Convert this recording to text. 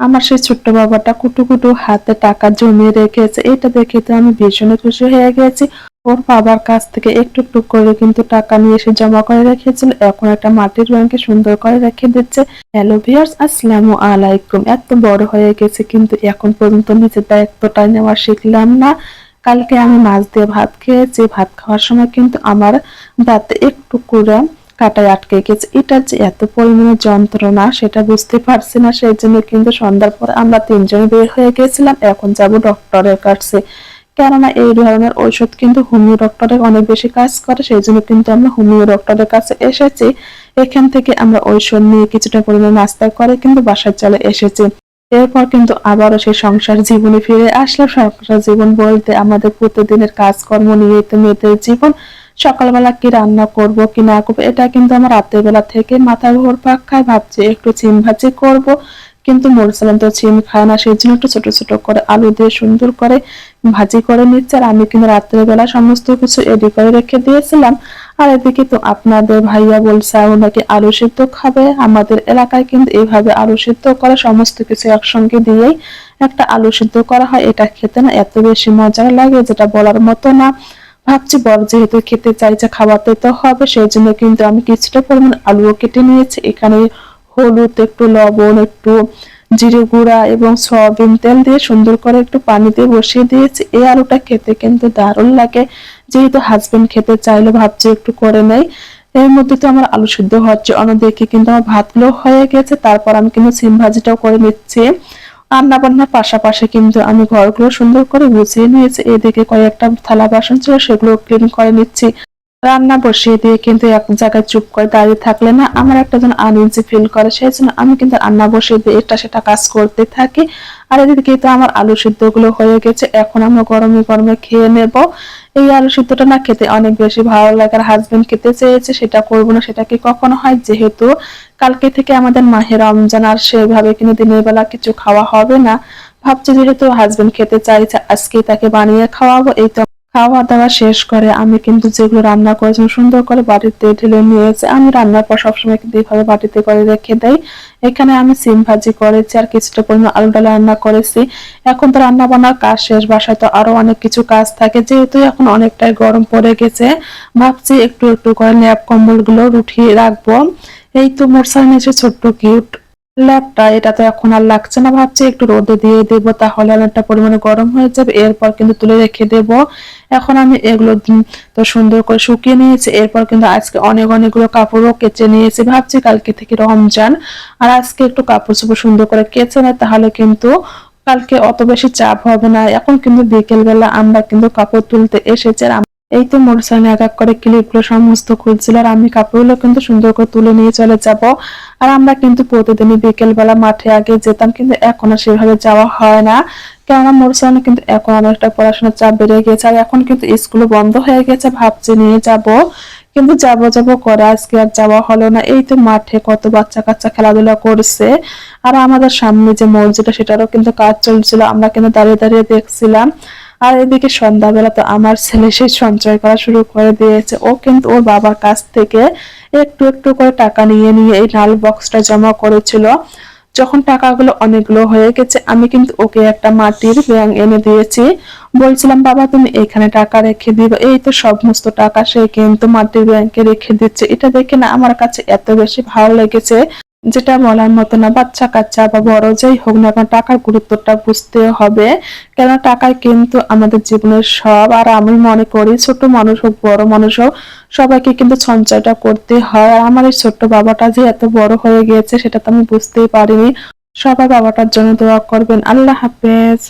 আমার সেই ছোট্ট বাবাটা কুটু কুটু হাতে টাকা জমিয়ে রেখেছে। এটা দেখে তো আমি ভীষণ খুশি হয়ে গেছি। ওর বাবার কাছ থেকে একটু একটু করে কিন্তু টাকা নিয়ে এসে জমা করে রেখেছিল, এখন একটা মাটির ব্যাংকে সুন্দর করে রেখে দিচ্ছে। হ্যালো ভিউয়ার্স, আসসালামু আলাইকুম। এত বড় হয়ে গেছে কিন্তু এখন পর্যন্ত নিজের দায়িত্বটা নেওয়া শিখলাম না। কালকে আমি মাছ দিয়ে ভাত খেয়েছি, ভাত খাওয়ার সময় কিন্তু আমার দাঁতে একটু করে কাঁটায় আটকে গেছে। এটা যে এত পরিমাণে যন্ত্রণা সেটা বুঝতে পারছি না, সেই জন্য কিন্তু সন্ধ্যার পর আমরা তিনজনে বের হয়ে গেছিলাম। এখন যাব ডক্টরের কাছে, কেননা এই ধরনের ঔষধ কিন্তু হোমিও ডক্টরে অনেক বেশি কাজ করে, সেই জন্য কিন্তু আমরা হোমিও ডক্টরের কাছে এসেছি। এখান থেকে আমরা ঔষধ নিয়ে কিছুটা পরিমাণে নাস্তা করে কিন্তু বাসায় চলে এসেছি। এরপর কিন্তু আবারও সেই সংসার জীবনে ফিরে আসলাম। সংসার জীবন বলতে আমাদের প্রতিদিনের কাজকর্ম নিয়েই তো মেয়েদের জীবন। সকালবেলা কি রান্না করব কি না করবো এটা কিন্তু আমার রাতের বেলা থেকে মাথার ঘুরপাক খায়। ভাবছি একটু সিম ভাজি করব, কিন্তু মোরসালাম তো সিম খায় না, সেই জন্য একটু ছোট ছোট করে আলু দিয়ে সুন্দর করে ভাজি করে নিচ্ছে। আর আমি কিন্তু রাত্রের বেলা সমস্ত কিছু রেডি করে রেখে দিয়েছিলাম। আর এদিকে তো আপনাদের ভাইয়া বলছে ও নাকি আলু সিদ্ধ খাবে। আমাদের এলাকায় কিন্তু এইভাবে আলু সিদ্ধ করে সমস্ত কিছু একসঙ্গে দিয়েই একটা আলু সিদ্ধ করা হয়। এটা খেতে না এত বেশি মজা লাগে যেটা বলার মতো না। ভাবছি বড় যেহেতু খেতে চাইছে, খাওয়াতে তো হবে, সেই জন্য কিন্তু আমি কিছুটা পরিমাণ আলুও কেটে নিয়েছি। এখানে হলুদ, একটু লবণ, একটু জিরে গুঁড়া এবং সয়াবিন তেল দিয়ে সুন্দর করে একটু পানি দিয়ে বসিয়ে দিয়েছি। এই আলুটা খেতে কিন্তু দারুণ লাগে, যেহেতু হাজবেন্ড খেতে চাইলো ভাবছি একটু করে নেই। এর মধ্যে তো আমার আলু সিদ্ধ হচ্ছে, অন্যদিকে কিন্তু আমার ভাতগুলো হয়ে গেছে। তারপর আমি কিন্তু সিম ভাজিটাও করে নিচ্ছি। রান্না বান্নার পাশাপাশি কিন্তু আমি ঘরগুলো সুন্দর করে গুছিয়ে নিয়েছি। এদিকে কয়েকটা থালা বাসন ছিল, সেগুলো ক্লিন করে নিচ্ছি। রান্না বসিয়ে দিয়ে কিন্তু এক জায়গায় চুপ করে দাঁড়িয়ে থাকলে না আমার একটা যেন আনইজি ফিল করে, সেই জন্য আমি কিন্তু রান্না বসিয়ে দিয়ে এটা সেটা কাজ করতে থাকি। আর এদিকে তো আমার আলু সিদ্ধ গুলো হয়ে গেছে, এখন আমরা গরমে গরমে খেয়ে নেব। এই আলু সিদ্ধটা না খেতে অনেক বেশি ভালো লাগে, আর হাজবেন্ড খেতে চেয়েছে সেটা করবো না সেটা কি কখনো হয়, যেহেতু কালকে থেকে আমাদের মাহে রমজান, আর সেভাবে কিন্তু দিনের বেলা কিছু খাওয়া হবে না। ভাবছি যেহেতু হাজবেন্ড খেতে চাইছে আজকে তাকে বানিয়ে খাওয়াবো। এই তো খাওয়া দাওয়া শেষ করে আমি কিন্তু যেগুলো রান্না করেছি সুন্দর করে বাটিতে ঢেলে নিয়েছি। আমি রান্নার পর সবসময় কিন্তু এইভাবে বাটিতে করে রেখে দেই। এখানে আমি সিম ভাজি করেছি আর কিছুটা পরিমাণ আলু ডাল রান্না করেছি। এখন তো রান্না বান্নার কাজ শেষ, বাসায় তো আরো অনেক কিছু কাজ থাকে, যেহেতু এখন অনেকটাই গরম পড়ে গেছে। ভাবছি একটু একটু করে ল্যাপ কম্বল গুলো উঠিয়ে রাখবো। এই তো মোরসার নিচে ছোট্ট কিউট ল্যাপটা, এটা তো এখন আর লাগছে না, ভাবছি একটু রোদে দিয়ে দেবো, তাহলে অনেকটা পরিমাণে গরম হয়ে যাবে। এরপর কিন্তু তুলে রেখে দেবো। এখন আমি এগুলো তো সুন্দর করে শুকিয়ে নিয়েছি। এরপর কিন্তু আজকে অনেকগুলো কাপড়ও কেচে নিয়েছি। ভাবছি কালকে থেকে রমজান, আর আজকে একটু কাপড় চোপড় সুন্দর করে কেচে নেয়, তাহলে কিন্তু কালকে অত বেশি চাপ হবে না। এখন কিন্তু বিকেল বেলা আমরা কিন্তু কাপড় তুলতে এসেছি। আর এই তো মোটরসাইকেল এক এক করে ক্লিপগুলো সমস্ত খুলছিল, আর আমি কাপড়গুলো কিন্তু সুন্দর করে তুলে নিয়ে চলে যাব। আর আমরা কিন্তু প্রতিদিনই বিকেল বেলা মাঠে আগে যেতাম, কিন্তু এখন আর সেভাবে যাওয়া হয় না, কেননা মোটরসাইকেল কিন্তু এখন অনেকটা পড়াশোনার চাপ বেড়ে গেছে। আর এখন কিন্তু স্কুল বন্ধ হয়ে গেছে, ভাবছি নিয়ে যাব, কিন্তু যাব করে আজকে আর যাওয়া হলো না। এই তো মাঠে কত বাচ্চা কাচ্চা খেলাধুলা করছে, আর আমাদের সামনে যে মসজিদটা সেটারও কিন্তু কাজ চলছিল, আমরা কিন্তু দাঁড়িয়ে দাঁড়িয়ে দেখছিলাম। আর এদিকে সন্ধ্যাবেলা তো আমার ছেলে সেই সঞ্চয় করা শুরু করে দিয়েছে। ও কিন্তু ওর বাবার কাছ থেকে একটু একটু করে টাকা নিয়ে নিয়ে এই লাল বক্সটা জমা করেছিল। যখন টাকাগুলো অনেকগুলো হয়ে গেছে আমি কিন্তু ওকে একটা মাটির ব্যাংক এনে দিয়েছি। বলছিলাম বাবা তুমি এখানে টাকা রেখে দিবে, এই তো সমস্ত টাকা সে কিন্তু মাটির ব্যাংকে রেখে দিচ্ছে। এটা দেখে না আমার কাছে এত বেশি ভালো লেগেছে, যেটা বলার মতো না। বাচ্চা কাচ্চা বা বড় যাই হোক না কেন টাকার গুরুত্বটা বুঝতে হবে, কেন টাকায় কিন্তু আমাদের জীবনের সব। আর আমি মনে করি ছোট মানুষ হোক বড় মানুষ হোক সবাইকে কিন্তু সঞ্চয়টা করতে হয়। আর আমার এই ছোট্ট বাবাটা যে এত বড় হয়ে গিয়েছে সেটা তো আমি বুঝতেই পারিনি। সবাই বাবাটার জন্য দোয়া করবেন। আল্লাহ হাফেজ।